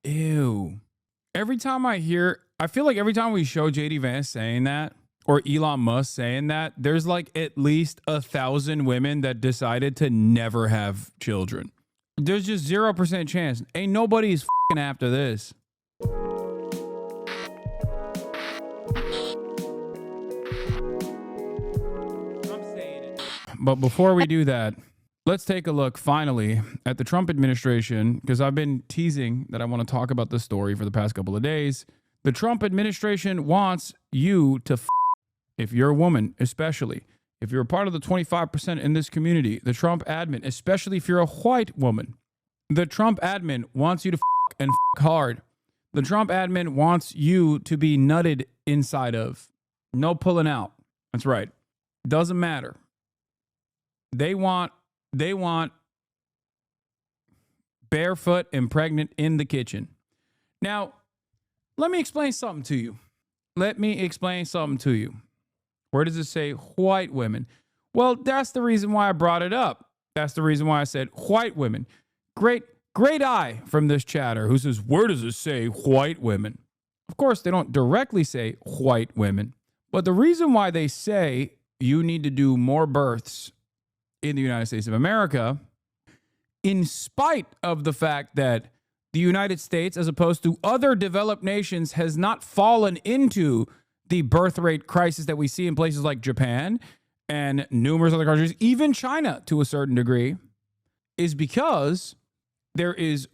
Ew. I feel like every time we show JD Vance saying that or Elon Musk saying that, there's like at least 1,000 women that decided to never have children. There's just 0% chance. Ain't nobody's fucking after this. But before we do that, let's take a look finally at the Trump administration, because I've been teasing that I want to talk about this story for the past couple of days. The Trump administration wants you to if you're a woman, especially if you're a part of the 25% in this community, the Trump admin, especially if you're a white woman, the Trump admin wants you to and hard. The Trump admin wants you to be nutted inside of. No pulling out. That's right. Doesn't matter. They want barefoot and pregnant in the kitchen. Now, let me explain something to you. Where does it say white women? Well, that's the reason why I brought it up. That's the reason why I said white women. Great eye from this chatter who says, where does it say white women? Of course, they don't directly say white women, but the reason why they say you need to do more births in the United States of America, in spite of the fact that the United States, as opposed to other developed nations, has not fallen into the birth rate crisis that we see in places like Japan and numerous other countries, even China to a certain degree, is because there is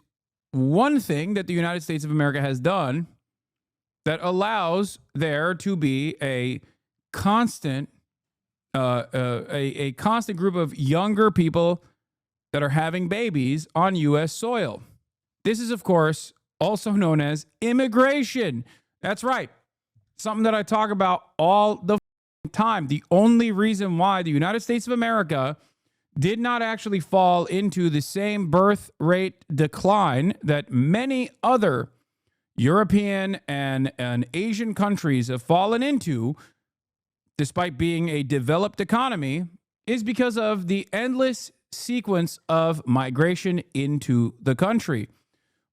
one thing that the United States of America has done that allows there to be a constant group of younger people that are having babies on U.S. soil. This is, of course, also known as immigration. That's right. Something that I talk about all the time. The only reason why the United States of America did not actually fall into the same birth rate decline that many other European and Asian countries have fallen into, despite being a developed economy, is because of the endless sequence of migration into the country.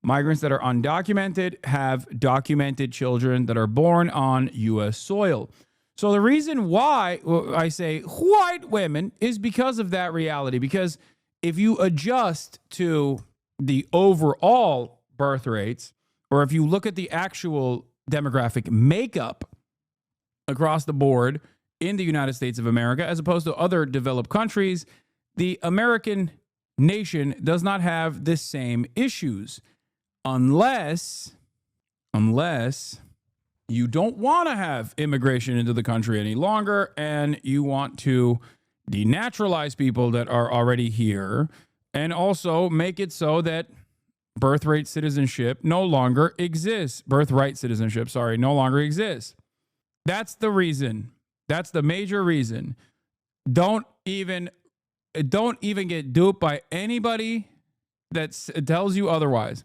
Migrants that are undocumented have documented children that are born on U.S. soil. So the reason why I say white women is because of that reality. Because if you adjust to the overall birth rates, or if you look at the actual demographic makeup across the board in the United States of America, as opposed to other developed countries, the American nation does not have the same issues. Unless you don't want to have immigration into the country any longer and you want to denaturalize people that are already here and also make it so that birthright citizenship no longer exists. No longer exists. That's the reason. That's the major reason. Don't even get duped by anybody that tells you otherwise.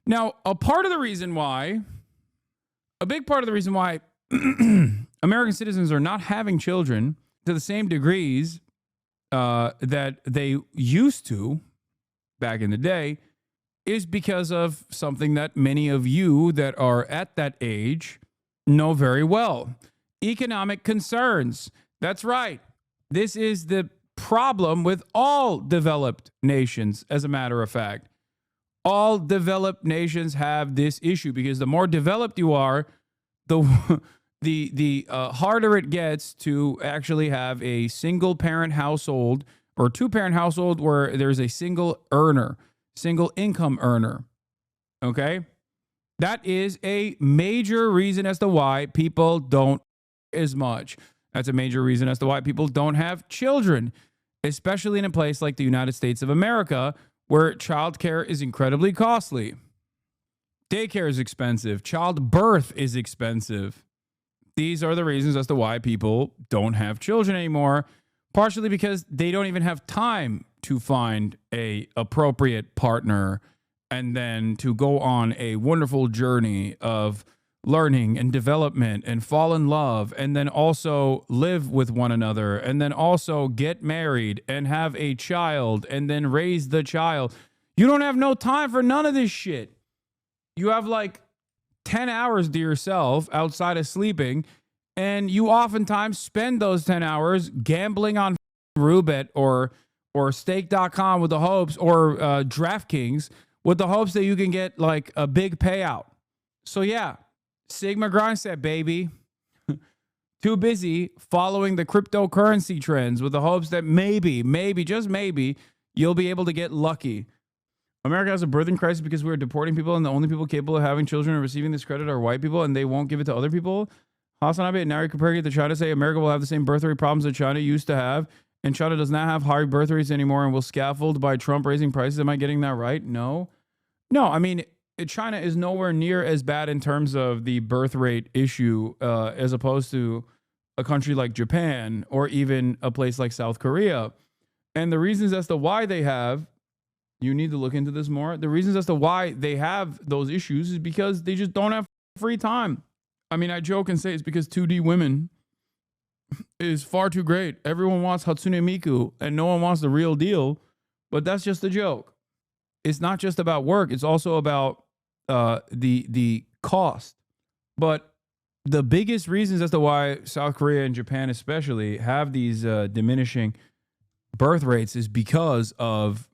Now, a big part of the reason why American citizens are not having children to the same degrees that they used to back in the day is because of something that many of you that are at that age know very well. Economic concerns. That's right. This is the problem with all developed nations, as a matter of fact. All developed nations have this issue because the more developed you are, the harder it gets to actually have a single parent household or two parent household where there's a single income earner. Okay? That is a major reason as to why people don't as much. That's a major reason as to why people don't have children, especially in a place like the United States of America, where childcare is incredibly costly. Daycare is expensive. Childbirth is expensive. These are the reasons as to why people don't have children anymore, partially because they don't even have time to find a appropriate partner and then to go on a wonderful journey of learning and development and fall in love and then also live with one another and then also get married and have a child and then raise the child. You don't have no time for none of this shit. You have like 10 hours to yourself outside of sleeping, and you oftentimes spend those 10 hours gambling on Roulette or stake.com with the hopes, or DraftKings with the hopes that you can get like a big payout. So yeah, Sigma Grindset, baby. Too busy following the cryptocurrency trends with the hopes that maybe, just maybe, you'll be able to get lucky. America has a birthing crisis because we're deporting people, and the only people capable of having children and receiving this credit are white people, and they won't give it to other people. Hasanabi, and now you're comparing it to China. Say America will have the same birth rate problems that China used to have, and China does not have high birth rates anymore and will scaffold by Trump raising prices. Am I getting that right? No. I mean, China is nowhere near as bad in terms of the birth rate issue as opposed to a country like Japan or even a place like South Korea. And the reasons as to why they have, you need to look into this more. The reasons as to why they have those issues is because they just don't have free time. I mean, I joke and say it's because 2D women is far too great. Everyone wants Hatsune Miku and no one wants the real deal, but that's just a joke. It's not just about work. It's also about the cost. But the biggest reasons as to why South Korea and Japan especially have these diminishing birth rates is because of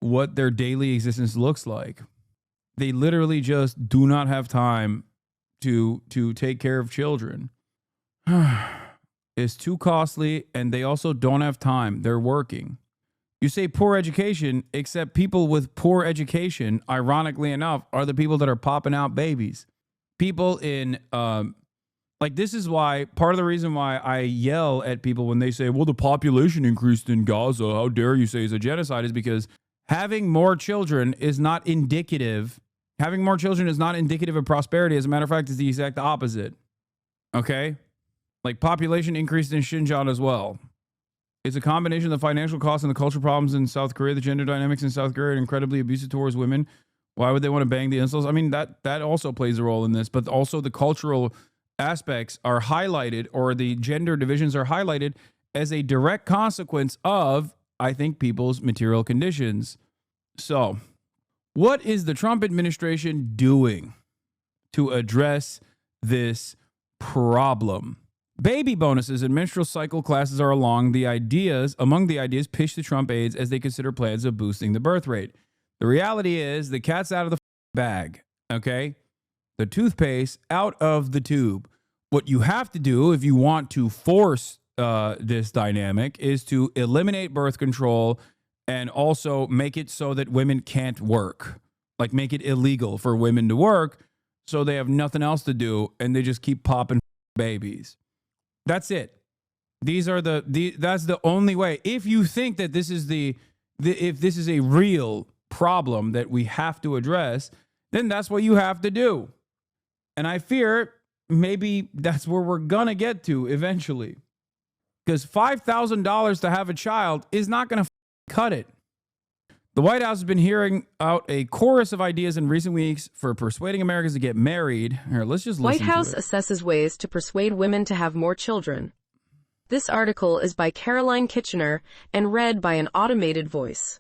what their daily existence looks like. They literally just do not have time to take care of children. It's too costly, and they also don't have time. They're working. You say poor education, except people with poor education, ironically enough, are the people that are popping out babies. People in, like, this is why, part of the reason why I yell at people when they say, well, the population increased in Gaza, how dare you say it's a genocide, is because having more children is not indicative. Having more children is not indicative of prosperity. As a matter of fact, it's the exact opposite. Okay? Like, population increased in Xinjiang as well. It's a combination of the financial costs and the cultural problems in South Korea. The gender dynamics in South Korea are incredibly abusive towards women. Why would they want to bang the incels? I mean, that also plays a role in this, but also the cultural aspects are highlighted, or the gender divisions are highlighted as a direct consequence of, I think, people's material conditions. So, what is the Trump administration doing to address this problem? Baby bonuses and menstrual cycle classes are among the ideas pitched to Trump aides as they consider plans of boosting the birth rate. The reality is the cat's out of the bag, okay? The toothpaste out of the tube. What you have to do if you want to force this dynamic is to eliminate birth control and also make it so that women can't work. Like, make it illegal for women to work so they have nothing else to do and they just keep popping babies. That's it. These are that's the only way. If you think that this is if this is a real problem that we have to address, then that's what you have to do. And I fear maybe that's where we're going to get to eventually. Because $5,000 to have a child is not going to cut it. The White House has been hearing out a chorus of ideas in recent weeks for persuading Americans to get married. Here, let's just listen to it. White House assesses ways to persuade women to have more children. This article is by Caroline Kitchener and read by an automated voice.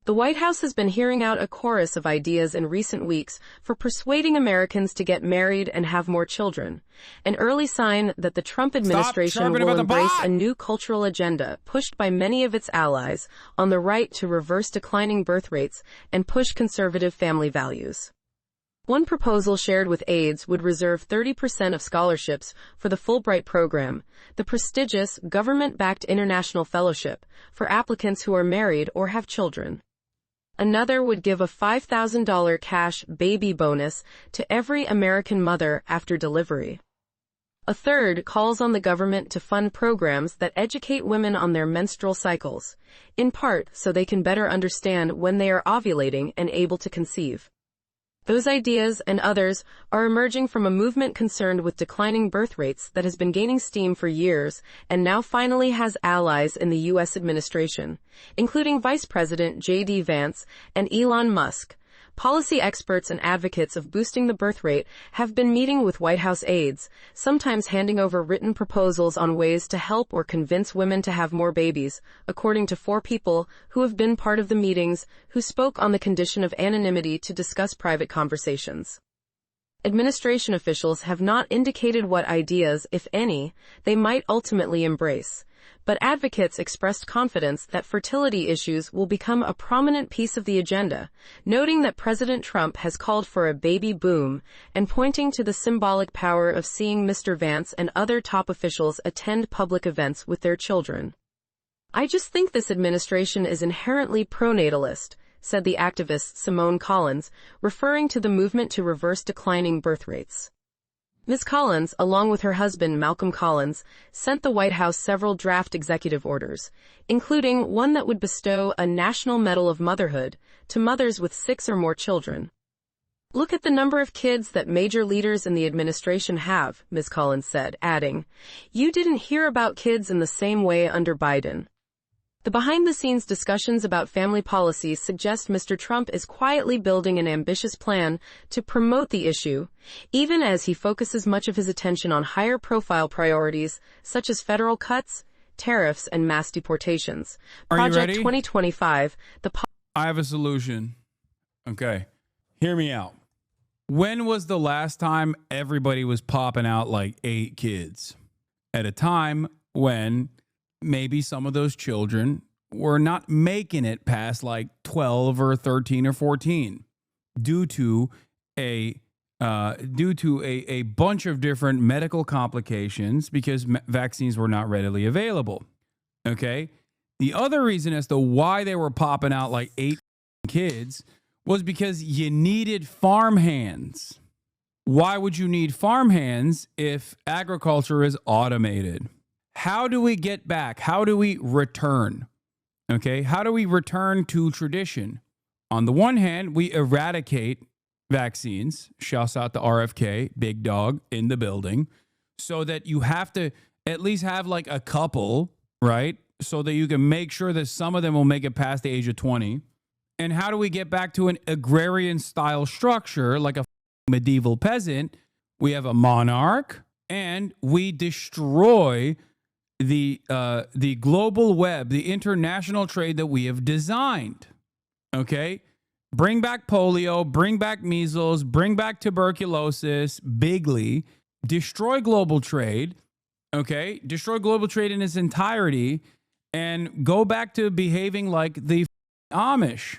The White House has been hearing out a chorus of ideas in recent weeks for persuading Americans to get married and have more children, an early sign that the Trump administration will embrace a new cultural agenda pushed by many of its allies on the right to reverse declining birth rates and push conservative family values. One proposal shared with aides would reserve 30% of scholarships for the Fulbright program, the prestigious government-backed international fellowship, for applicants who are married or have children. Another would give a $5,000 cash baby bonus to every American mother after delivery. A third calls on the government to fund programs that educate women on their menstrual cycles, in part so they can better understand when they are ovulating and able to conceive. Those ideas and others are emerging from a movement concerned with declining birth rates that has been gaining steam for years and now finally has allies in the U.S. administration, including Vice President J.D. Vance and Elon Musk, policy experts and advocates of boosting the birth rate have been meeting with White House aides, sometimes handing over written proposals on ways to help or convince women to have more babies, according to 4 people who have been part of the meetings who spoke on the condition of anonymity to discuss private conversations. Administration officials have not indicated what ideas, if any, they might ultimately embrace, but advocates expressed confidence that fertility issues will become a prominent piece of the agenda, noting that President Trump has called for a baby boom and pointing to the symbolic power of seeing Mr. Vance and other top officials attend public events with their children. "I just think this administration is inherently pronatalist," said the activist Simone Collins, referring to the movement to reverse declining birth rates. Ms. Collins, along with her husband Malcolm Collins, sent the White House several draft executive orders, including one that would bestow a National Medal of Motherhood to mothers with 6 or more children. "Look at the number of kids that major leaders in the administration have," Ms. Collins said, adding, "You didn't hear about kids in the same way under Biden." The behind-the-scenes discussions about family policies suggest Mr. Trump is quietly building an ambitious plan to promote the issue, even as he focuses much of his attention on higher-profile priorities such as federal cuts, tariffs, and mass deportations. Are you Project ready? 2025, I have a solution. Okay. Hear me out. When was the last time everybody was popping out like 8 kids? At a time when maybe some of those children were not making it past like 12 or 13 or 14 due to a bunch of different medical complications because vaccines were not readily available. Okay. The other reason as to why they were popping out like 8 kids was because you needed farm hands. Why would you need farm hands if agriculture is automated? How do we get back? How do we return? Okay, how do we return to tradition? On the one hand, we eradicate vaccines. Shouts out to RFK, big dog in the building, so that you have to at least have like a couple, right? So that you can make sure that some of them will make it past the age of 20. And how do we get back to an agrarian style structure like a medieval peasant? We have a monarch and we destroy the global web, the international trade that we have designed. Okay? Bring back polio, bring back measles, bring back tuberculosis, bigly, destroy global trade. Okay? Destroy global trade in its entirety and go back to behaving like the Amish.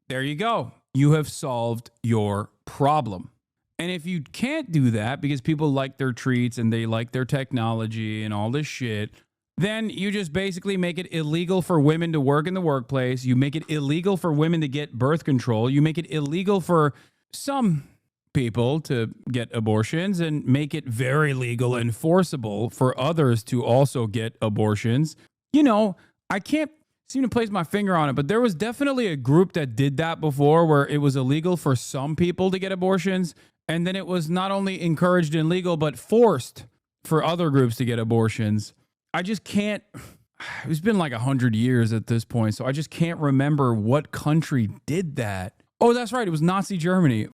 There you go. You have solved your problem. And if you can't do that because people like their treats and they like their technology and all this shit, then you just basically make it illegal for women to work in the workplace. You make it illegal for women to get birth control. You make it illegal for some people to get abortions and make it very legal and forcible for others to also get abortions. You know, I can't seem to place my finger on it, but there was definitely a group that did that before where it was illegal for some people to get abortions. And then it was not only encouraged and legal, but forced for other groups to get abortions. I just can't, it's been like 100 years at this point, so I just can't remember what country did that. Oh, that's right. It was Nazi Germany.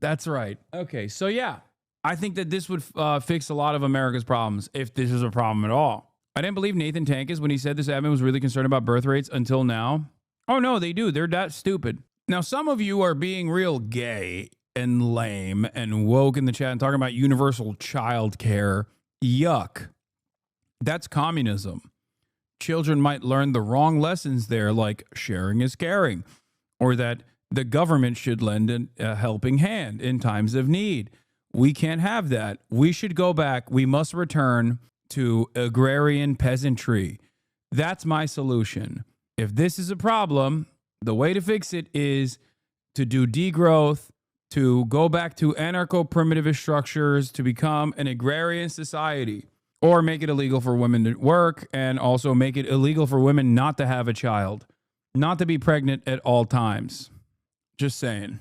That's right. Okay, so yeah, I think that this would fix a lot of America's problems, if this is a problem at all. I didn't believe Nathan Tankes when he said this admin was really concerned about birth rates until now. Oh no, they do. They're that stupid. Now, some of you are being real gay and lame and woke in the chat and talking about universal child care. Yuck. That's communism. Children might learn the wrong lessons there, like sharing is caring, or that the government should lend a helping hand in times of need. We can't have that. We should go back. We must return to agrarian peasantry. That's my solution. If this is a problem, the way to fix it is to do degrowth, to go back to anarcho-primitivist structures, to become an agrarian society. Or make it illegal for women to work and also make it illegal for women not to have a child, not to be pregnant at all times. Just saying.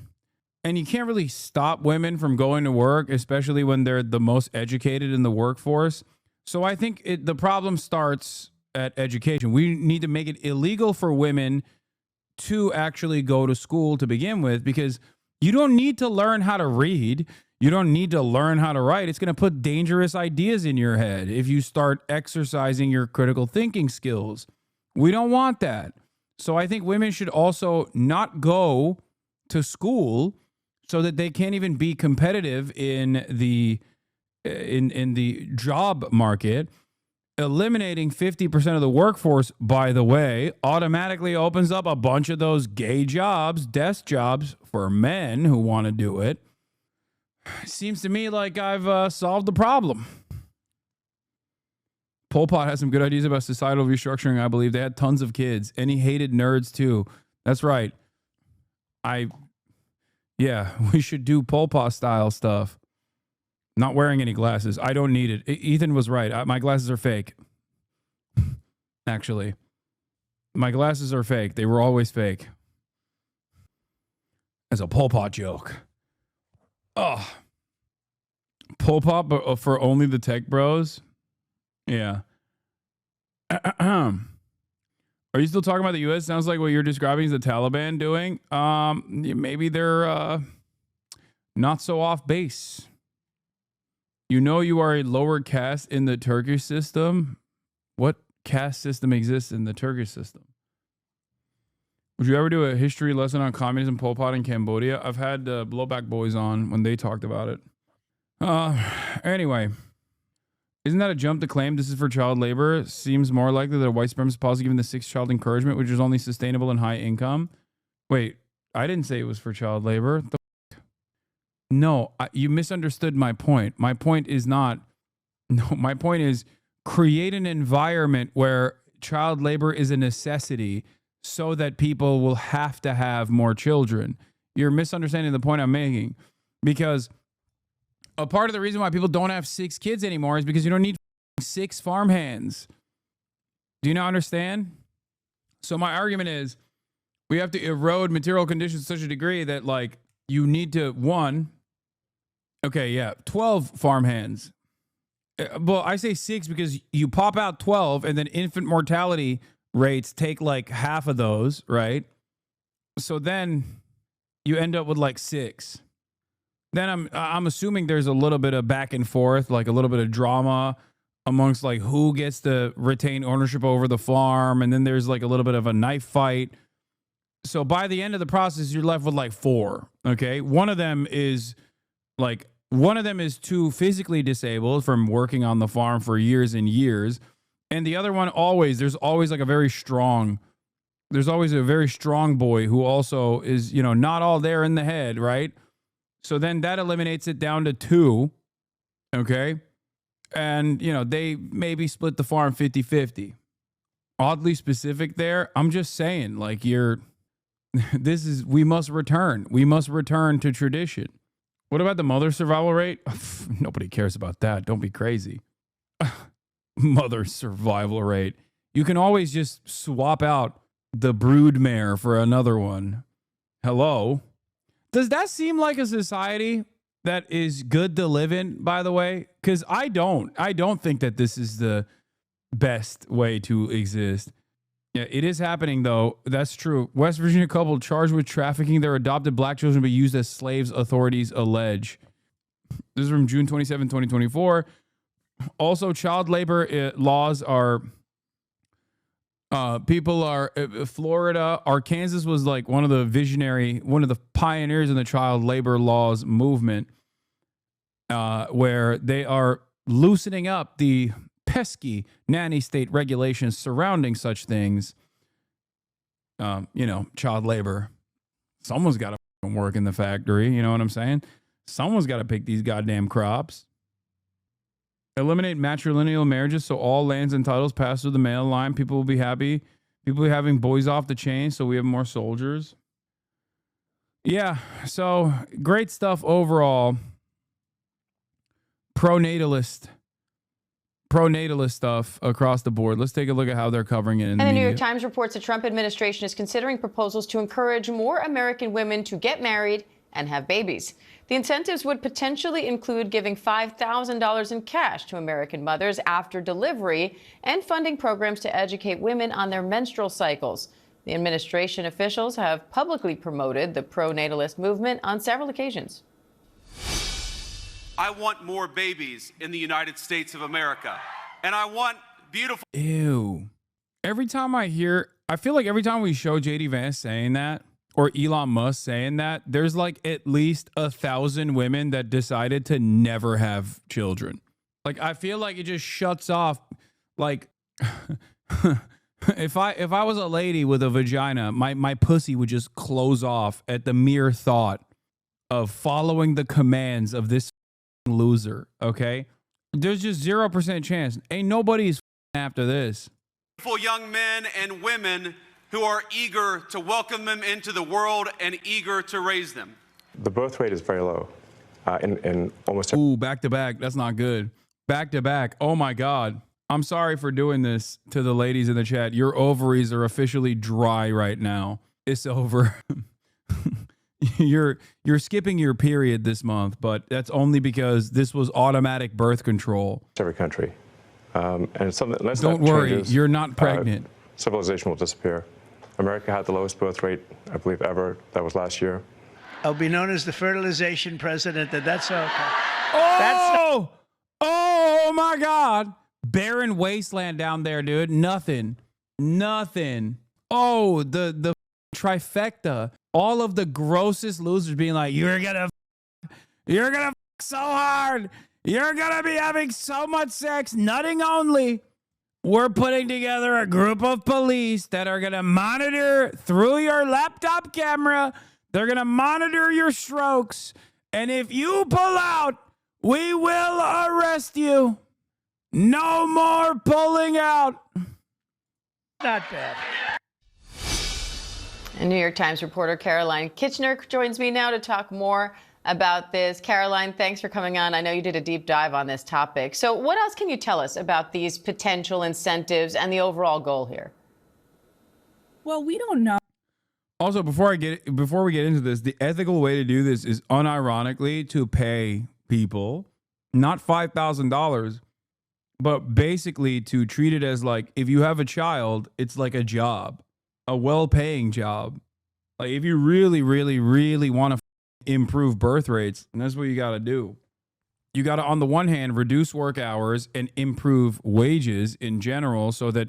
And you can't really stop women from going to work, especially when they're the most educated in the workforce. So I think the problem starts at education. We need to make it illegal for women to actually go to school to begin with, because you don't need to learn how to read. You don't need to learn how to write. It's going to put dangerous ideas in your head if you start exercising your critical thinking skills. We don't want that. So I think women should also not go to school so that they can't even be competitive in the job market. Eliminating 50% of the workforce, by the way, automatically opens up a bunch of those gay jobs, desk jobs for men who want to do it. Seems to me like I've solved the problem. Pol Pot has some good ideas about societal restructuring, I believe. They had tons of kids, and he hated nerds too. That's right. We should do Pol Pot style stuff. Not wearing any glasses. I don't need it. Ethan was right. My glasses are fake. Actually, my glasses are fake. They were always fake. As a Pol Pot joke. Oh. Pol Pot, but for only the tech bros? Yeah. Are you still talking about the U.S.? Sounds like what you're describing is the Taliban doing. Maybe they're not so off base. You know you are a lower caste in the Turkish system. What caste system exists in the Turkish system? Would you ever do a history lesson on communism, Pol Pot in Cambodia? I've had Blowback Boys on when they talked about it. Anyway, isn't that a jump to claim this is for child labor? Seems more likely that a white supremacist policy given the six-child encouragement, which is only sustainable and high income. Wait, I didn't say it was for child labor. No, you misunderstood my point. My point is not. No, my point is create an environment where child labor is a necessity so that people will have to have more children. You're misunderstanding the point I'm making, because a part of the reason why people don't have 6 kids anymore is because you don't need 6 farmhands. Do you not understand? So my argument is we have to erode material conditions to such a degree that, like, you need to, 12 farmhands. Well, I say 6 because you pop out 12 and then infant mortality rates take like half of those, right? So then you end up with like 6. Then I'm assuming there's a little bit of back and forth, like a little bit of drama amongst like who gets to retain ownership over the farm, and then there's like a little bit of a knife fight. So by the end of the process, you're left with like 4. Okay, one of them is too physically disabled from working on the farm for years and years, and the other one there's always a very strong boy who also is, not all there in the head, right? So then that eliminates it down to 2, okay? And, they maybe split the farm 50-50. Oddly specific there. I'm just saying, like, we must return. We must return to tradition. What about the mother survival rate? Nobody cares about that. Don't be crazy. Mother survival rate. You can always just swap out the broodmare for another one. Hello? Does that seem like a society that is good to live in, by the way? Because I don't think that this is the best way to exist. Yeah, it is happening, though. That's true. West Virginia couple charged with trafficking their adopted black children to be used as slaves, authorities allege. This is from June 27, 2024. Also, child labor laws are... Florida, Arkansas was like one of the pioneers in the child labor laws movement, where they are loosening up the pesky nanny state regulations surrounding such things. Child labor. Someone's got to work in the factory. You know what I'm saying? Someone's got to pick these goddamn crops. Eliminate matrilineal marriages so all lands and titles pass through the male line. People will be happy. People will be having boys off the chain so we have more soldiers. Yeah, so great stuff overall. Pronatalist stuff across the board. Let's take a look at how they're covering it in the And the media. New York Times reports the Trump administration is considering proposals to encourage more American women to get married and have babies. The incentives would potentially include giving $5,000 in cash to American mothers after delivery and funding programs to educate women on their menstrual cycles. The administration officials have publicly promoted the pro-natalist movement on several occasions. I want more babies in the United States of America, and I want beautiful. Ew. Every time I feel like every time we show JD Vance saying that or Elon Musk saying that, there's like at least 1,000 women that decided to never have children. Like, I feel like it just shuts off. Like, if I was a lady with a vagina, my pussy would just close off at the mere thought of following the commands of this loser. Okay, there's just 0% chance. Ain't nobody's after this. Beautiful young men and women who are eager to welcome them into the world and eager to raise them. The birth rate is very low in almost. Ooh, back to back. That's not good. Back to back. Oh my God. I'm sorry for doing this to the ladies in the chat. Your ovaries are officially dry right now. It's over. You're skipping your period this month, but that's only because this was automatic birth control. Every country. And something. Don't worry, changes, you're not pregnant. Civilization will disappear. America had the lowest birth rate, I believe, ever. That was last year. I'll be known as the fertilization president. That's okay. Oh my God. Barren wasteland down there, dude. Nothing. Oh, the trifecta. All of the grossest losers being like, you're gonna so hard. You're gonna be having so much sex, nutting only. We're putting together a group of police that are gonna monitor through your laptop camera. They're gonna monitor your strokes. And if you pull out, we will arrest you. No more pulling out. Not bad. And New York Times reporter Caroline Kitchener joins me now to talk more about this. Caroline, thanks for coming on. I know you did a deep dive on this topic. So what else can you tell us about these potential incentives and the overall goal here? Well, we don't know. Also, before we get into this, the ethical way to do this is unironically to pay people not $5,000, but basically to treat it as like, if you have a child, it's like a job, a well-paying job. Like, if you really, really, really want to improve birth rates, and that's what you got to do. You got to, on the one hand, reduce work hours and improve wages in general so that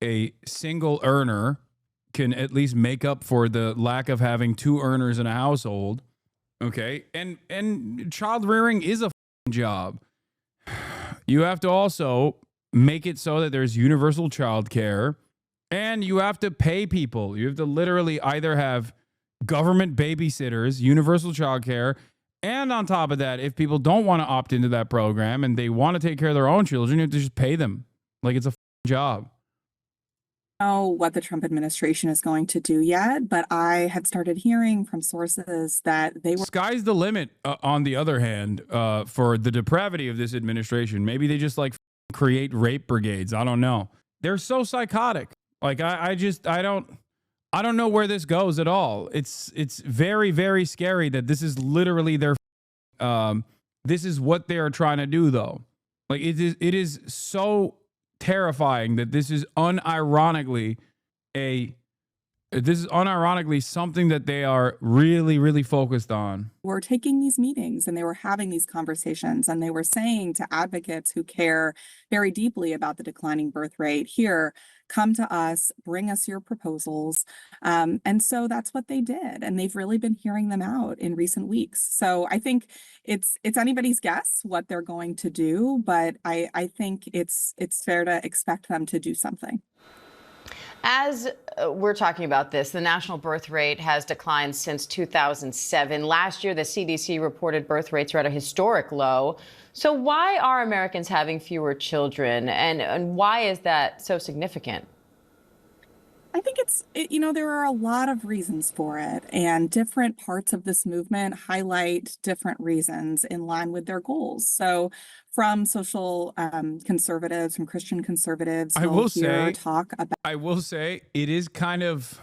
a single earner can at least make up for the lack of having two earners in a household. Okay. And child rearing is a job. You have to also make it so that there's universal child care, and you have to pay people. You have to literally either have government babysitters, universal child care, and on top of that, if people don't want to opt into that program and they want to take care of their own children, you have to just pay them like it's a job. Know what the Trump administration is going to do yet, but I had started hearing from sources that they were. Sky's the limit, on the other hand, for the depravity of this administration. Maybe they just like create rape brigades. I don't know. They're so psychotic. Like, I don't know where this goes at all. It's very, very scary that this is literally their, this is what they are trying to do though. Like, it is so terrifying that this is unironically something that they are really, really focused on. Were taking these meetings and they were having these conversations, and they were saying to advocates who care very deeply about the declining birth rate, here, come to us, bring us your proposals. And so that's what they did. And they've really been hearing them out in recent weeks. So I think it's anybody's guess what they're going to do, but I think it's fair to expect them to do something. As we're talking about this, the national birth rate has declined since 2007. Last year, the CDC reported birth rates are at a historic low. So why are Americans having fewer children, and why is that so significant? I think there are a lot of reasons for it, and different parts of this movement highlight different reasons in line with their goals. So from social conservatives, from Christian conservatives, I will say it is kind of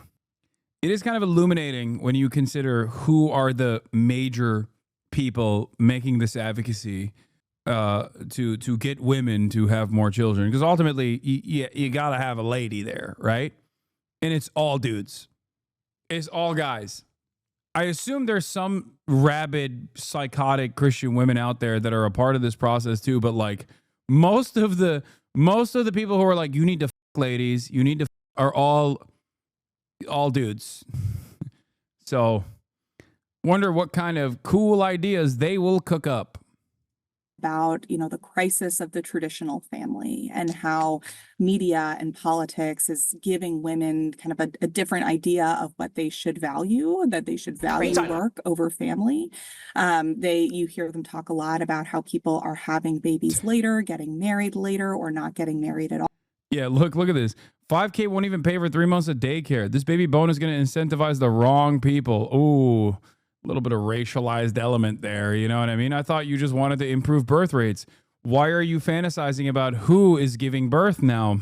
illuminating when you consider who are the major people making this advocacy to get women to have more children, because ultimately you got to have a lady there, right? and it's all dudes. It's all guys. I assume there's some rabid, psychotic Christian women out there that are a part of this process too, but like most of the people who are like, you need to fuck ladies, you need to are all dudes. So wonder what kind of cool ideas they will cook up. About, the crisis of the traditional family and how media and politics is giving women kind of a different idea of what they should value, that they should value work over family. You hear them talk a lot about how people are having babies later, getting married later, or not getting married at all. Yeah, look at this. 5K won't even pay for 3 months of daycare. This baby bonus is going to incentivize the wrong people. Ooh, a little bit of racialized element there. You know what I mean? I thought you just wanted to improve birth rates. Why are you fantasizing about who is giving birth now?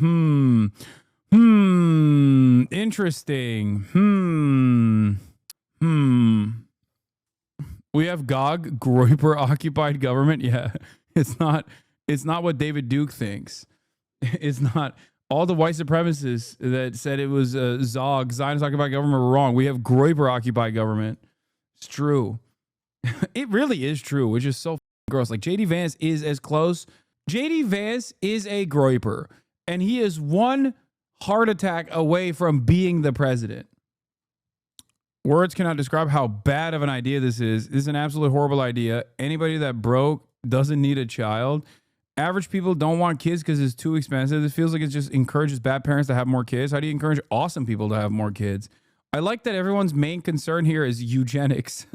Interesting. We have GOG, Groyper occupied government. Yeah, it's not what David Duke thinks. It's not. All the white supremacists that said it was Zog, Zionist occupied government, were wrong. We have Groyper occupied government. It's true. It really is true, which is so gross. Like JD Vance is as close. JD Vance is a Groyper, and he is one heart attack away from being the president. Words cannot describe how bad of an idea this is. This is an absolutely horrible idea. Anybody that broke doesn't need a child. Average people don't want kids because it's too expensive. It feels like it just encourages bad parents to have more kids. How do you encourage awesome people to have more kids? I like that everyone's main concern here is eugenics.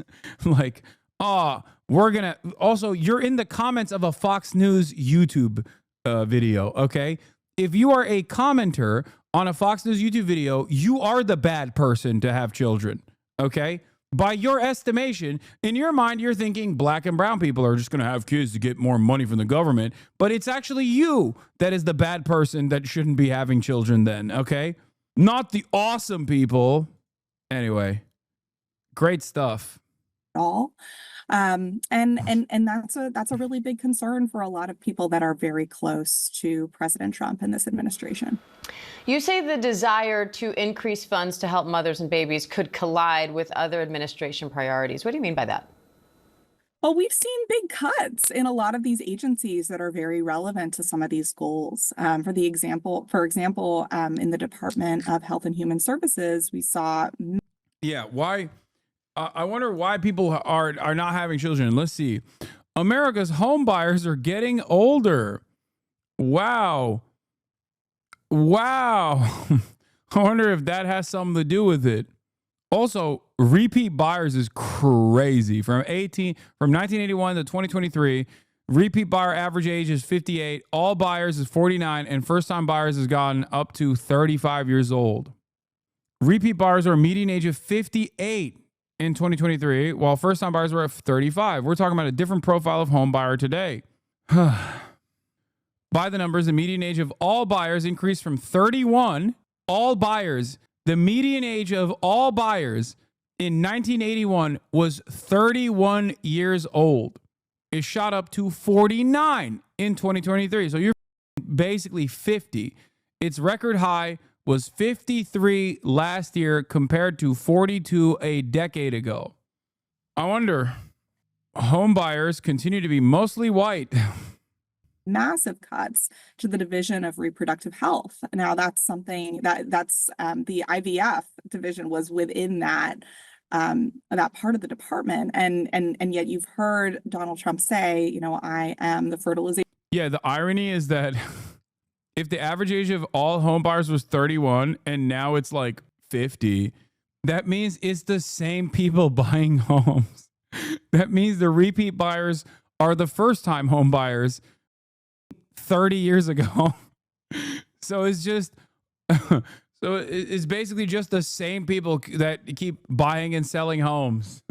Like, we're going to... Also, you're in the comments of a Fox News YouTube video, okay? If you are a commenter on a Fox News YouTube video, you are the bad person to have children, okay? By your estimation, in your mind, you're thinking black and brown people are just going to have kids to get more money from the government. But it's actually you that is the bad person that shouldn't be having children then, okay? Not the awesome people. Anyway, great stuff. All. And that's a really big concern for a lot of people that are very close to President Trump and this administration. You say the desire to increase funds to help mothers and babies could collide with other administration priorities. What do you mean by that? Well, we've seen big cuts in a lot of these agencies that are very relevant to some of these goals. For example, in the Department of Health and Human Services, we saw. Yeah, why? I wonder why people are not having children. Let's see. America's home buyers are getting older. Wow. I wonder if that has something to do with it. Also, repeat buyers is crazy. From 1981 to 2023, repeat buyer average age is 58. All buyers is 49, and first-time buyers has gotten up to 35 years old. Repeat buyers are a median age of 58 in 2023, while first-time buyers were at 35. We're talking about a different profile of home buyer today. By the numbers, the median age of all buyers increased from 31. All buyers, the median age of all buyers in 1981 was 31 years old. It shot up to 49 in 2023. So you're basically 50. Its record high was 53 last year compared to 42 a decade ago. I wonder, home buyers continue to be mostly white. Massive cuts to the Division of Reproductive Health. Now, that's something that's the IVF division was within that part of the department, and yet you've heard Donald Trump say, I am the fertilization. Yeah, the irony is that if the average age of all home buyers was 31 and now it's like 50, that means it's the same people buying homes. That means the repeat buyers are the first-time home buyers 30 years ago. So it's just it's basically just the same people that keep buying and selling homes.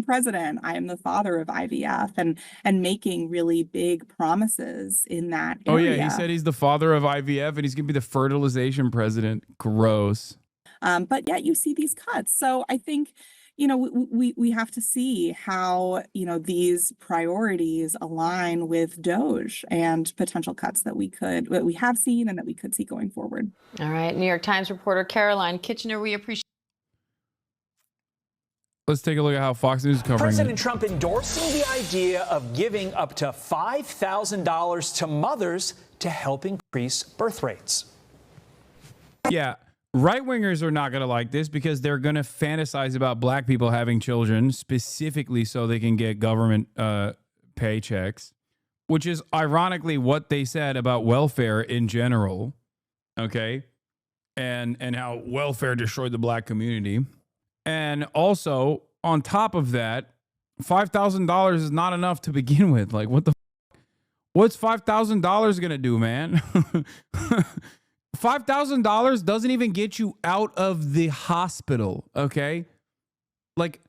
President, I am the father of IVF, and making really big promises in that area. Oh yeah, he said he's the father of IVF and he's gonna be the fertilization president. Gross. But yet you see these cuts. So I think we have to see how, these priorities align with DOGE and potential cuts that we have seen and that we could see going forward. All right. New York Times reporter Caroline Kitchener, we appreciate. Let's take a look at how Fox News is covering President it. Trump endorsing the idea of giving up to $5,000 to mothers to help increase birth rates. Yeah, right-wingers are not going to like this because they're going to fantasize about black people having children specifically so they can get government paychecks, which is ironically what they said about welfare in general, okay? And how welfare destroyed the black community. And also, on top of that, $5,000 is not enough to begin with. Like, what's $5,000 going to do, man? $5,000 doesn't even get you out of the hospital, okay? Like,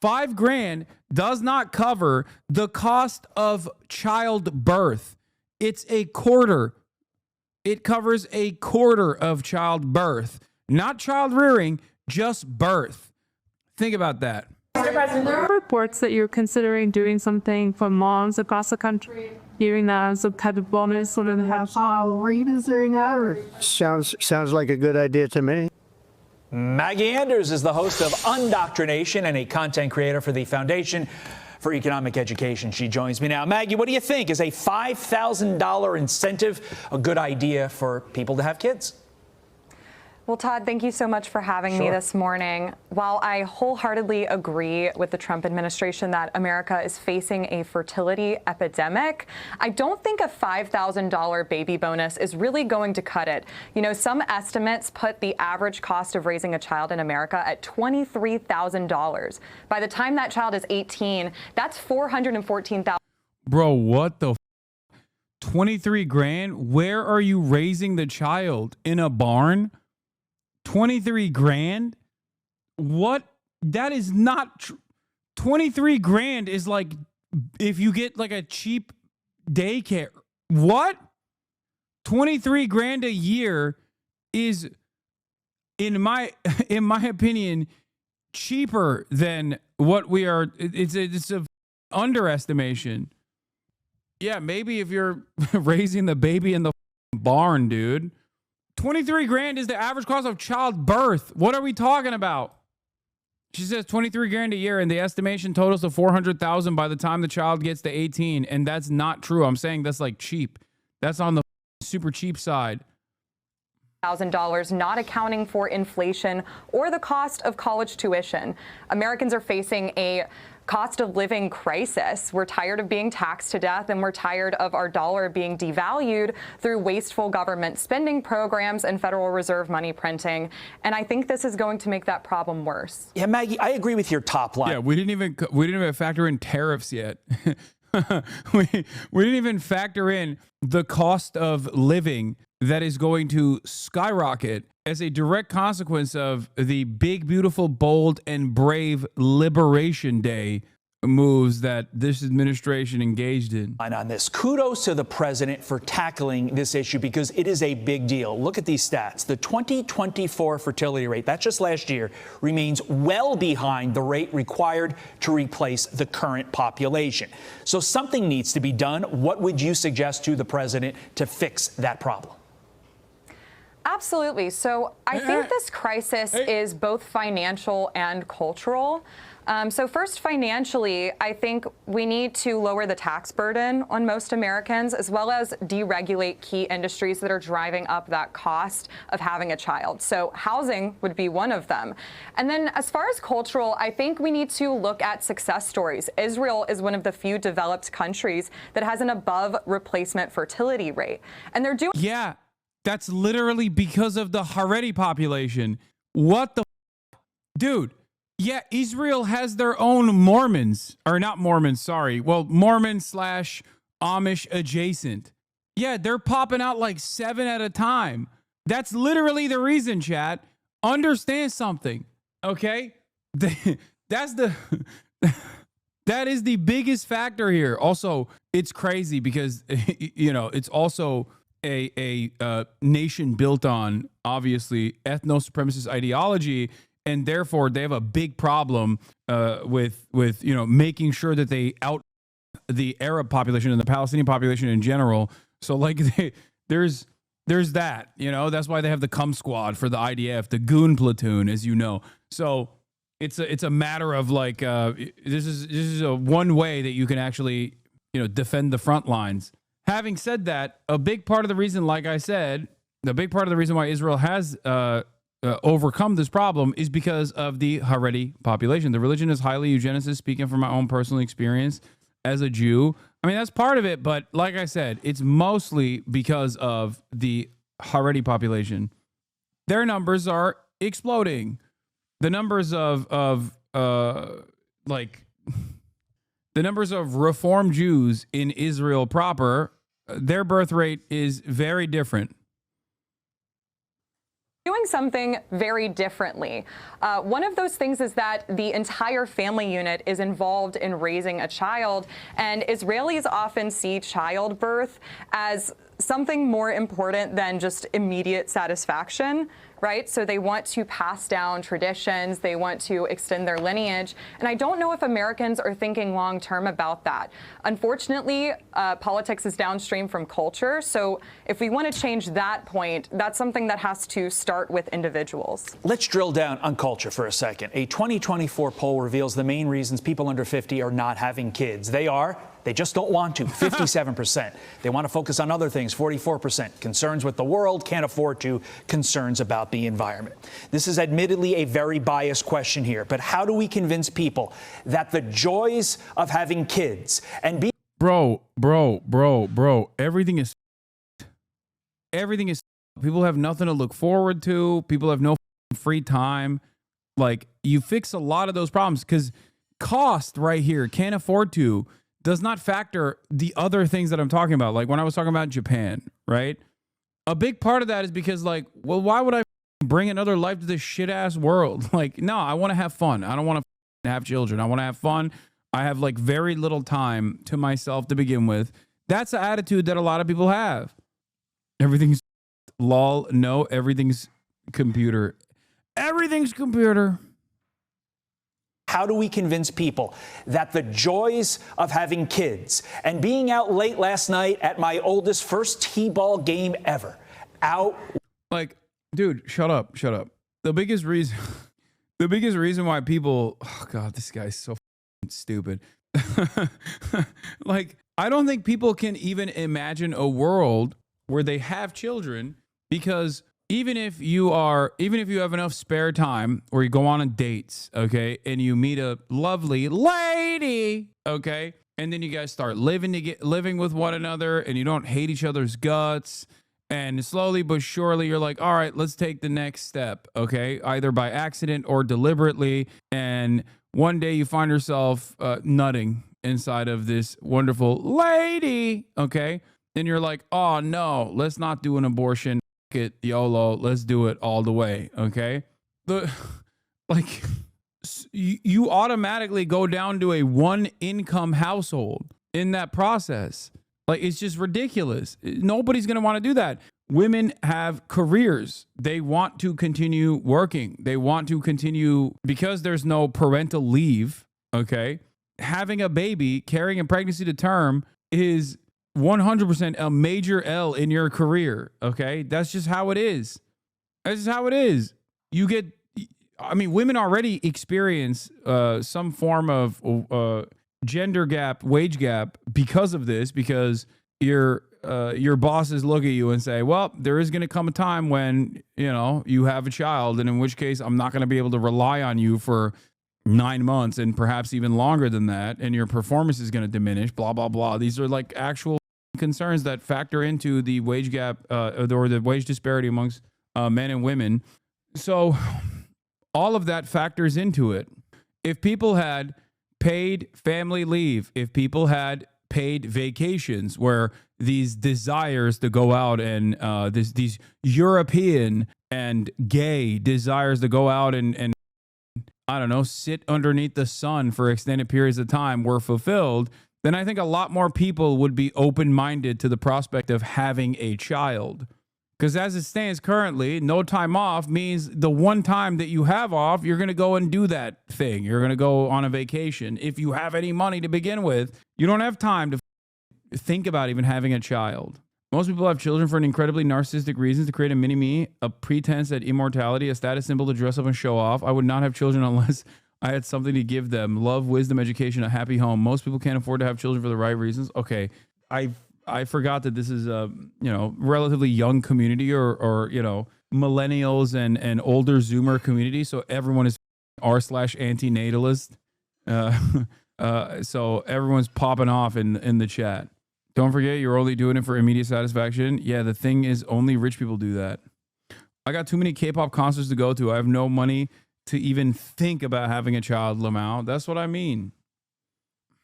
$5,000 does not cover the cost of childbirth. It's a quarter. It covers a quarter of childbirth, not child rearing, just birth. Think about that. Mr. President, there are reports that you're considering doing something for moms across the country, giving them some kind of bonus so that they have child. Were you considering that? Or? Sounds like a good idea to me. Maggie Anders is the host of Undoctrination and a content creator for the Foundation for Economic Education. She joins me now. Maggie, what do you think? Is a $5,000 incentive a good idea for people to have kids? Well, Todd, thank you so much for having me this morning. While I wholeheartedly agree with the Trump administration that America is facing a fertility epidemic, I don't think a $5,000 baby bonus is really going to cut it. Some estimates put the average cost of raising a child in America at $23,000. By the time that child is 18, that's $414,000. Bro, what the 23 grand? Where are you raising the child? In a barn? 23 grand? What? That is not true. 23 grand is like if you get like a cheap daycare. What? 23 grand a year is, in my opinion, cheaper than what we are. It's a underestimation. Yeah, maybe if you're raising the baby in the barn, dude. 23 grand is the average cost of childbirth. What are we talking about? She says 23 grand a year, and the estimation totals to 400,000 by the time the child gets to 18. And that's not true. I'm saying that's like cheap. That's on the super cheap side. $1,000, not accounting for inflation or the cost of college tuition. Americans are facing a cost of living crisis. We're tired of being taxed to death, and we're tired of our dollar being devalued through wasteful government spending programs and Federal Reserve money printing. And I think this is going to make that problem worse. Yeah, Maggie, I agree with your top line. Yeah, we didn't even factor in tariffs yet. we didn't even factor in the cost of living that is going to skyrocket as a direct consequence of the big, beautiful, bold, and brave Liberation Day moves that this administration engaged in. And on this, kudos to the president for tackling this issue because it is a big deal. Look at these stats. The 2024 fertility rate, that's just last year, remains well behind the rate required to replace the current population. So something needs to be done. What would you suggest to the president to fix that problem? Absolutely. So I think this crisis is both financial and cultural. So first, financially, I think we need to lower the tax burden on most Americans, as well as deregulate key industries that are driving up that cost of having a child. So housing would be one of them. And then as far as cultural, I think we need to look at success stories. Israel is one of the few developed countries that has an above replacement fertility rate. And they're doing... Yeah, that's literally because of the Haredi population. What the dude? Yeah, Israel has their own Mormons, or not Mormons, sorry. Well, Mormon / Amish adjacent. Yeah, they're popping out like 7 at a time. That's literally the reason, chat. Understand something, okay? That is the biggest factor here. Also, it's crazy because, it's also a nation built on, obviously, ethno-supremacist ideology. and therefore they have a big problem with making sure that they out the Arab population and the Palestinian population in general. So like there's that, that's why they have the cum squad for the IDF, the goon platoon, as you know. So it's a matter of like this is a one way that you can actually defend the front lines. Having said that, a big part of the reason, like I said, the big part of the reason why Israel has overcome this problem is because of the Haredi population. The religion is highly eugenicist, speaking from my own personal experience as a Jew. I mean, that's part of it, but like I said, it's mostly because of the Haredi population. Their numbers are exploding. The numbers of Reform Jews in Israel proper, their birth rate is very different. Doing something very differently. One of those things is that the entire family unit is involved in raising a child, and Israelis often see childbirth as something more important than just immediate satisfaction, right? So they want to pass down traditions, they want to extend their lineage, and I don't know if Americans are thinking long term about that. Unfortunately, politics is downstream from culture, so if we want to change that point, that's something that has to start with individuals. Let's drill down on culture for a second. A 2024 poll reveals the main reasons people under 50 are not having kids. They just don't want to, 57%. They want to focus on other things, 44%. Concerns with the world, can't afford to, concerns about the environment. This is admittedly a very biased question here, but how do we convince people that the joys of having kids and being... Bro, everything is... People have nothing to look forward to. People have no free time. Like, you fix a lot of those problems because cost right here, can't afford to, does not factor the other things that I'm talking about. Like when I was talking about Japan, right? A big part of that is because like, well, why would I bring another life to this shit ass world? Like, no, I want to have fun. I don't want to have children. I want to have fun. I have like very little time to myself to begin with. That's the attitude that a lot of people have. Everything's lol. No, everything's computer. Everything's computer. How do we convince people that the joys of having kids and being out late last night at my oldest first T-ball game ever like, dude, shut up. The biggest reason why people, oh God, this guy's so stupid. Like, I don't think people can even imagine a world where they have children because even if you have enough spare time or you go on dates, okay, and you meet a lovely lady, okay, and then you guys start living with one another and you don't hate each other's guts, and slowly but surely you're like, all right, let's take the next step, okay, either by accident or deliberately, and one day you find yourself nutting inside of this wonderful lady, okay, and you're like, oh no, let's not do an abortion. It YOLO, let's do it all the way, okay? You automatically go down to a one income household in that process. Like, it's just ridiculous. Nobody's going to want to do that. Women have careers. They want to continue working. They want to continue because there's no parental leave, okay? Having a baby, carrying a pregnancy to term is 100% a major L in your career, okay? That's just how it is. That's just how it is. Women already experience some form of gender gap, wage gap because of this, because your bosses look at you and say, well, there is going to come a time when, you have a child, and in which case I'm not going to be able to rely on you for 9 months and perhaps even longer than that, and your performance is going to diminish, blah, blah, blah. These are like actual concerns that factor into the wage gap or the wage disparity amongst men and women. So all of that factors into it. If people had paid family leave, if people had paid vacations where these desires to go out and these European and gay desires to go out and I don't know, sit underneath the sun for extended periods of time were fulfilled, then I think a lot more people would be open-minded to the prospect of having a child. Because as it stands currently, no time off means the one time that you have off, you're going to go and do that thing. You're going to go on a vacation. If you have any money to begin with, you don't have time to think about even having a child. Most people have children for an incredibly narcissistic reasons, to create a mini-me, a pretense at immortality, a status symbol to dress up and show off. I would not have children unless I had something to give them. Love, wisdom, education, a happy home. Most people can't afford to have children for the right reasons. Okay, I forgot that this is a relatively young community, or millennials and older Zoomer community. So everyone is r/antinatalist. So everyone's popping off in the chat. Don't forget, you're only doing it for immediate satisfaction. Yeah, the thing is, only rich people do that. I got too many K-pop concerts to go to. I have no money to even think about having a child, Lamau. That's what I mean.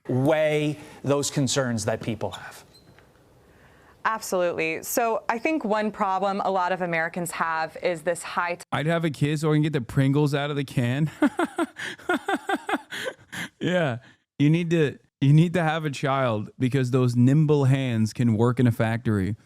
Weigh those concerns that people have. Absolutely. So I think one problem a lot of Americans have is this high. I'd have a kid so I can get the Pringles out of the can. Yeah, you need to have a child because those nimble hands can work in a factory.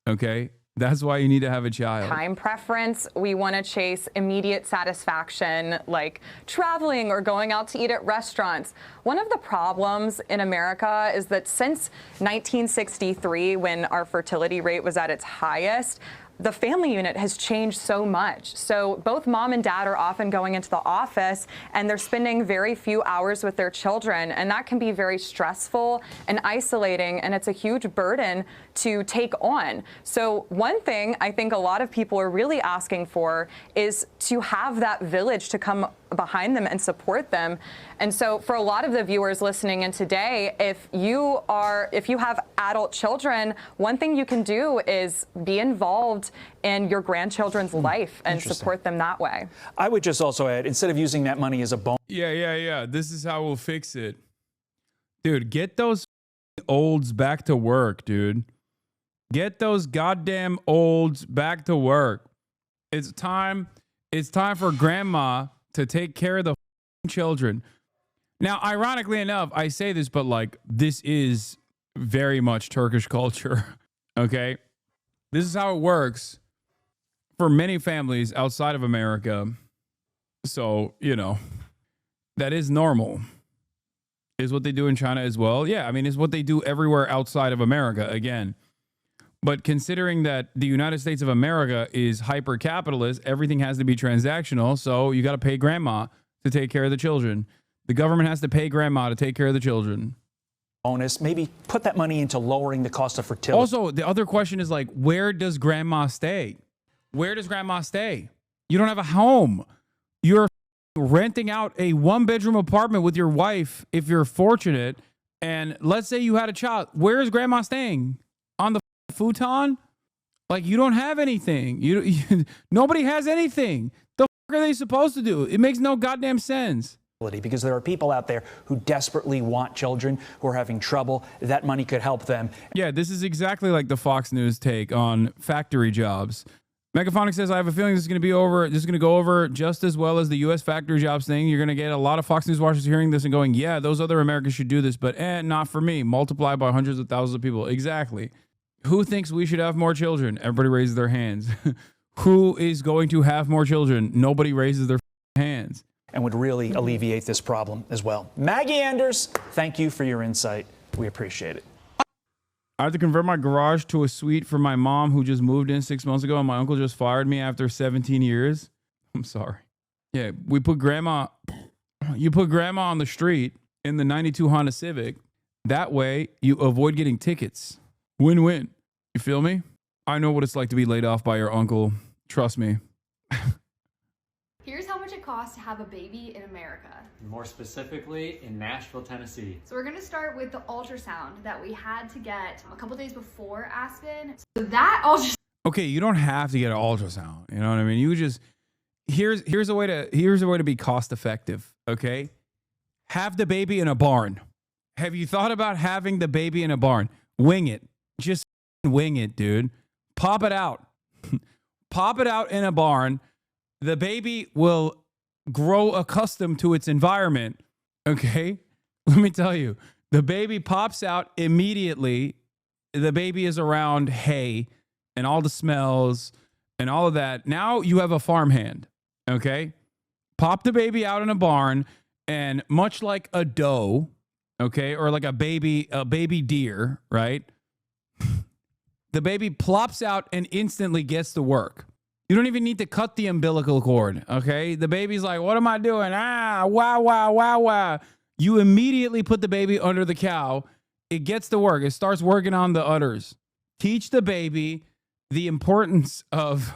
Okay? That's why you need to have a child. Time preference. We want to chase immediate satisfaction, like traveling or going out to eat at restaurants. One of the problems in America is that since 1963, when our fertility rate was at its highest, the family unit has changed so much. So both mom and dad are often going into the office and they're spending very few hours with their children. And that can be very stressful and isolating. And it's a huge burden to take on. So one thing I think a lot of people are really asking for is to have that village to come behind them and support them. And so for a lot of the viewers listening in today, if you have adult children, one thing you can do is be involved in your grandchildren's life and support them that way. I would just also add, instead of using that money as a bonus. Yeah. This is how we'll fix it. Dude, get those olds back to work, dude. Get those goddamn olds back to work. It's time for grandma to take care of the children. Now, ironically enough, I say this, but like, this is very much Turkish culture. Okay? This is how it works for many families outside of America. So, that is normal. Is what they do in China as well. Yeah, I mean, it's what they do everywhere outside of America, again. But considering that the United States of America is hyper-capitalist, everything has to be transactional, so you got to pay grandma to take care of the children. The government has to pay grandma to take care of the children. Bonus, maybe put that money into lowering the cost of fertility. Also, the other question is like, where does grandma stay? Where does grandma stay? You don't have a home. You're renting out a one-bedroom apartment with your wife if you're fortunate, and let's say you had a child. Where is grandma staying? On the futon? Like, you don't have anything. Nobody has anything. The fuck are they supposed to do? It makes no goddamn sense. Because there are people out there who desperately want children, who are having trouble. That money could help them. Yeah, this is exactly like the Fox News take on factory jobs. Megaphonic says, I have a feeling this is going to go over just as well as the U.S. factory jobs thing. You're going to get a lot of Fox News watchers hearing this and going, yeah, those other Americans should do this, but not for me. Multiply by hundreds of thousands of people. Exactly. Who thinks we should have more children? Everybody raises their hands. Who is going to have more children? Nobody raises their hands. And would really alleviate this problem as well. Maggie Anders, thank you for your insight. We appreciate it. I have to convert my garage to a suite for my mom who just moved in 6 months ago, and my uncle just fired me after 17 years. I'm sorry. Yeah, you put grandma on the street in the 92 Honda Civic. That way you avoid getting tickets. Win-win. You feel me? I know what it's like to be laid off by your uncle. Trust me. Here's how much it costs to have a baby in America. More specifically, in Nashville, Tennessee. So we're gonna start with the ultrasound that we had to get a couple days before Aspen. So that ultrasound. Okay, you don't have to get an ultrasound. You know what I mean? You just here's a way to be cost effective. Okay, have the baby in a barn. Have you thought about having the baby in a barn? Wing it. Just wing it, dude. Pop it out. Pop it out in a barn. The baby will grow accustomed to its environment. Okay? Let me tell you, the baby pops out immediately. The baby is around hay and all the smells and all of that. Now you have a farmhand, okay? Pop the baby out in a barn, and much like a doe, okay, or like a baby deer, right? The baby plops out and instantly gets to work. You don't even need to cut the umbilical cord, okay? The baby's like, what am I doing? Ah, wow, wow, wow, wow. You immediately put the baby under the cow. It gets to work. It starts working on the udders. Teach the baby the importance of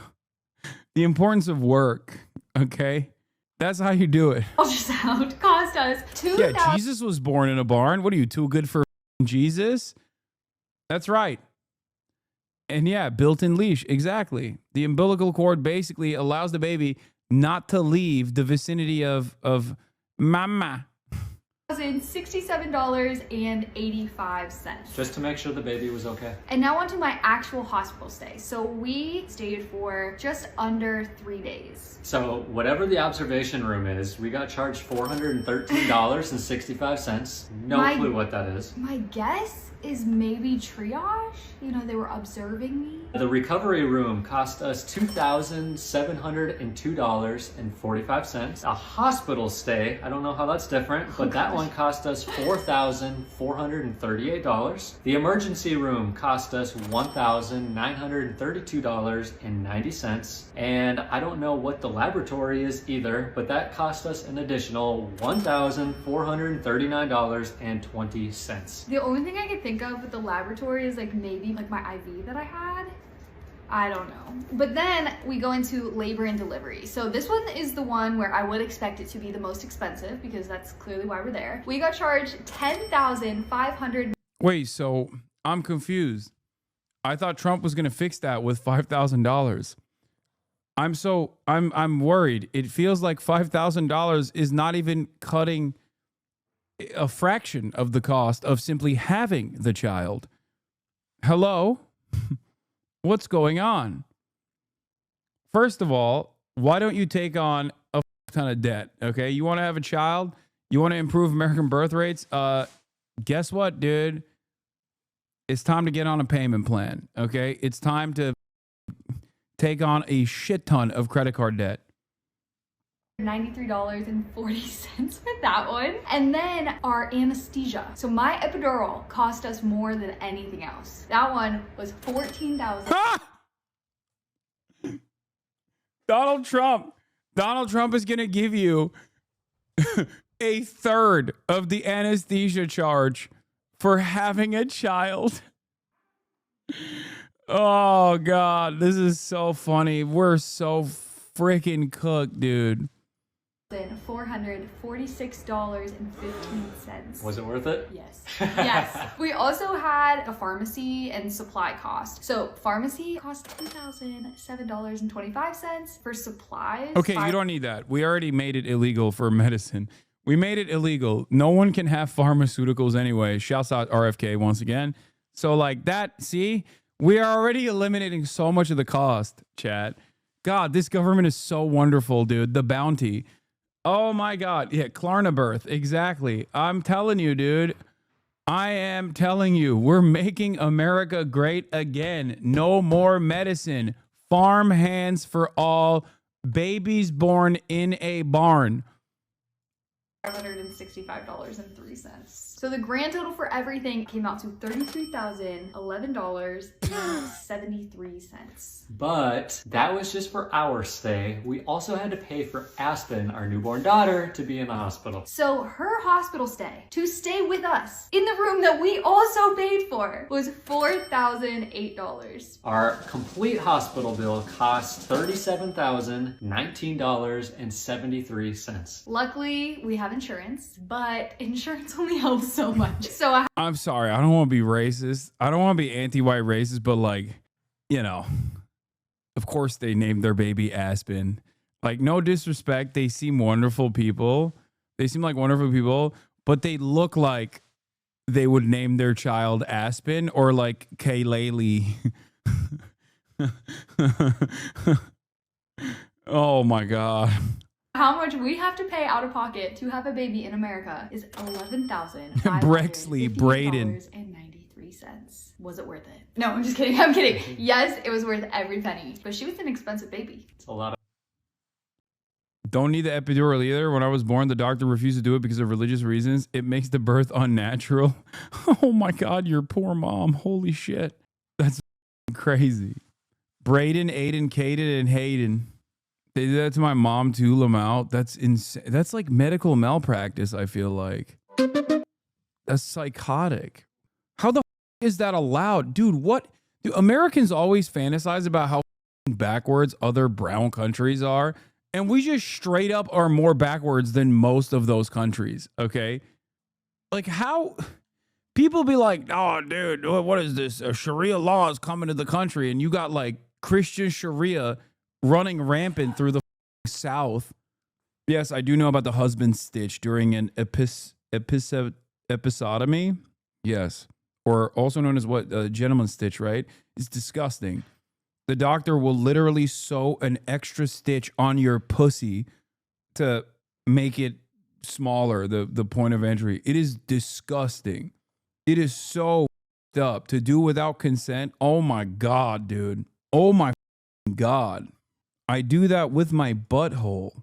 work, okay? That's how you do it. Ultrasound cost us $2,000. Yeah, Jesus was born in a barn. What are you, too good for Jesus? That's right. And yeah, built-in leash, exactly. The umbilical cord basically allows the baby not to leave the vicinity of mama. $67.85. Just to make sure the baby was okay. And now on to my actual hospital stay. So we stayed for just under 3 days. So whatever the observation room is, we got charged $413.65. No clue what that is. My guess is maybe triage. You know, they were observing me. The recovery room cost us $2,702.45. A hospital stay, I don't know how that's different, but that one cost us $4,438. The emergency room cost us $1,932.90. And I don't know what the laboratory is either, but that cost us an additional $1,439.20. The only thing I could think of with the laboratory is like maybe like my IV that I had. I don't know. But then we go into labor and delivery. So this one is the one where I would expect it to be the most expensive because that's clearly why we're there. We got charged $10,500. Wait, so I'm confused. I thought Trump was going to fix that with $5,000. I'm worried. It feels like $5,000 is not even cutting a fraction of the cost of simply having the child. Hello? What's going on? First of all, why don't you take on a ton of debt? Okay, you want to have a child? You want to improve American birth rates? Guess what, dude? It's time to get on a payment plan. Okay, it's time to take on a shit ton of credit card debt. $93.40 for that one. And then our anesthesia. So my epidural cost us more than anything else. That one was $14,000. Donald Trump is going to give you a third of the anesthesia charge for having a child. Oh, God, this is so funny. We're so freaking cooked, dude. $446.15. Was it worth it? Yes. Yes. We also had a pharmacy and supply cost. So pharmacy cost $2,007.25 for supplies. Okay, you don't need that. We already made it illegal for medicine. We made it illegal. No one can have pharmaceuticals anyway. Shouts out RFK once again. So like that, see, we are already eliminating so much of the cost, chat. God, this government is so wonderful, dude. The bounty. Oh my God. Yeah, Klarna birth. Exactly. I'm telling you, dude. I am telling you, we're making America great again. No more medicine. Farm hands for all. Babies born in a barn. $565.03. So the grand total for everything came out to $33,011.73. But that was just for our stay. We also had to pay for Aspen, our newborn daughter, to be in the hospital. So her hospital stay, to stay with us in the room that we also paid for, was $4,008. Our complete hospital bill cost $37,019.73. Luckily, we have insurance, but insurance only helps so much. So I'm sorry. I don't want to be racist. I don't want to be anti-white racist, but like, you know, of course they named their baby Aspen. Like, no disrespect. They seem wonderful people. They seem like wonderful people, but they look like they would name their child Aspen or like Kaylali. Oh my God. how much we have to pay out of pocket to have a baby in America is $11,500. Brexley, Braden. $93. Was it worth it? No, I'm just kidding. I'm kidding. Yes, it was worth every penny, but she was an expensive baby. It's a lot of. Don't need the epidural either. When I was born, the doctor refused to do it because of religious reasons. It makes the birth unnatural. Oh my God, your poor mom. Holy shit. That's crazy. Braden, Aiden, Caden, and Hayden. They did that to my mom too, Lamau. That's insane. That's like medical malpractice, I feel like. That's psychotic. How the is that allowed? Dude, what? Do Americans always fantasize about how backwards other brown countries are? And we just straight up are more backwards than most of those countries, okay? Like how people be like, oh, dude, what is this? Sharia law is coming to the country. And you got like Christian Sharia running rampant through the South. Yes, I do know about the husband stitch during an episotomy. Yes. Or also known as what? Gentleman's stitch, right? It's disgusting. The doctor will literally sew an extra stitch on your pussy to make it smaller, the point of entry. It is disgusting. It is so up to do without consent. Oh my God, dude. Oh my God. I do that with my butthole.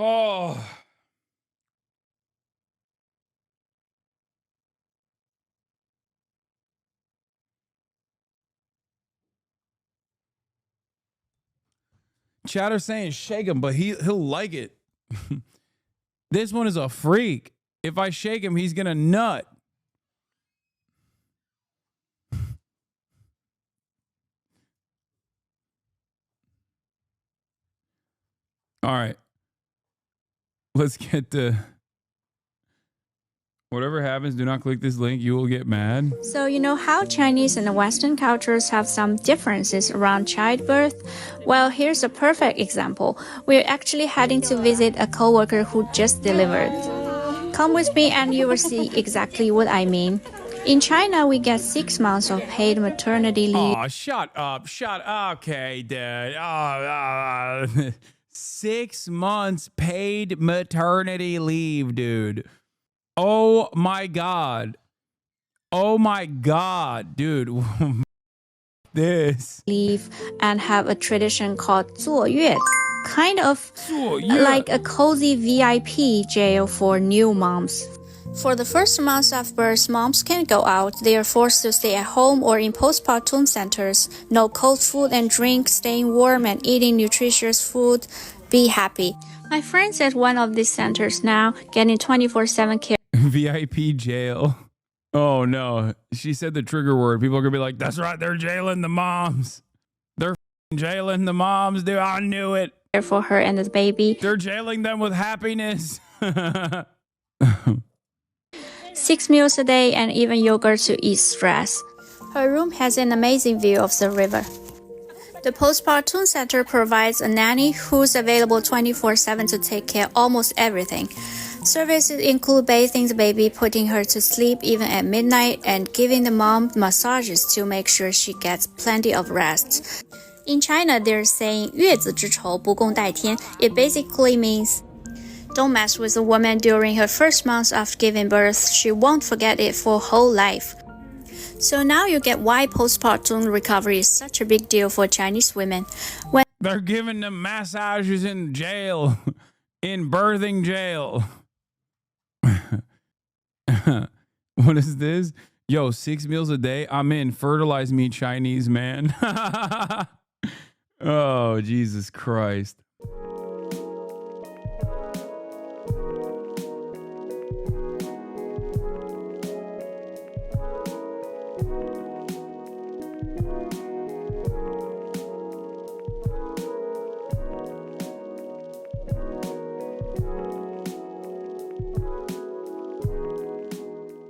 Oh. Chatter saying shake him, but he'll like it. This one is a freak. If I shake him, he's gonna nut. All right. Let's get to whatever happens. Do not click this link. You will get mad. So you know how Chinese and Western cultures have some differences around childbirth? Well, here's a perfect example. We're actually heading to visit a coworker who just delivered. Come with me and you will see exactly what I mean. In China, we get 6 months of paid maternity leave. Oh, shut up. Shut up. Okay, dude. 6 months paid maternity leave, dude. Oh my God. Oh my God, dude. This. Leave and have a tradition called 坐月, kind of like a cozy VIP jail for new moms. For the first months of birth, moms can't go out. They are forced to stay at home or in postpartum centers. No cold food and drink, staying warm and eating nutritious food. Be happy. My friend's at one of these centers now, getting 24/7 care. VIP jail. Oh no. She said the trigger word. People are going to be like, that's right. They're jailing the moms. They're jailing the moms, dude. I knew it. For her and the baby. They're jailing them with happiness. 6 meals a day and even yogurt to ease stress. Her room has an amazing view of the river. The postpartum center provides a nanny who's available 24/7 to take care of almost everything. Services include bathing the baby, putting her to sleep even at midnight, and giving the mom massages to make sure she gets plenty of rest. In China, they're saying 月子之仇不共戴天. It basically means don't mess with a woman during her first month of giving birth. She won't forget it for her whole life. So now you get why postpartum recovery is such a big deal for Chinese women. When they're giving them massages in jail, in birthing jail. What is this? Yo, 6 meals a day. I'm in. Fertilize me, Chinese man. Oh, Jesus Christ.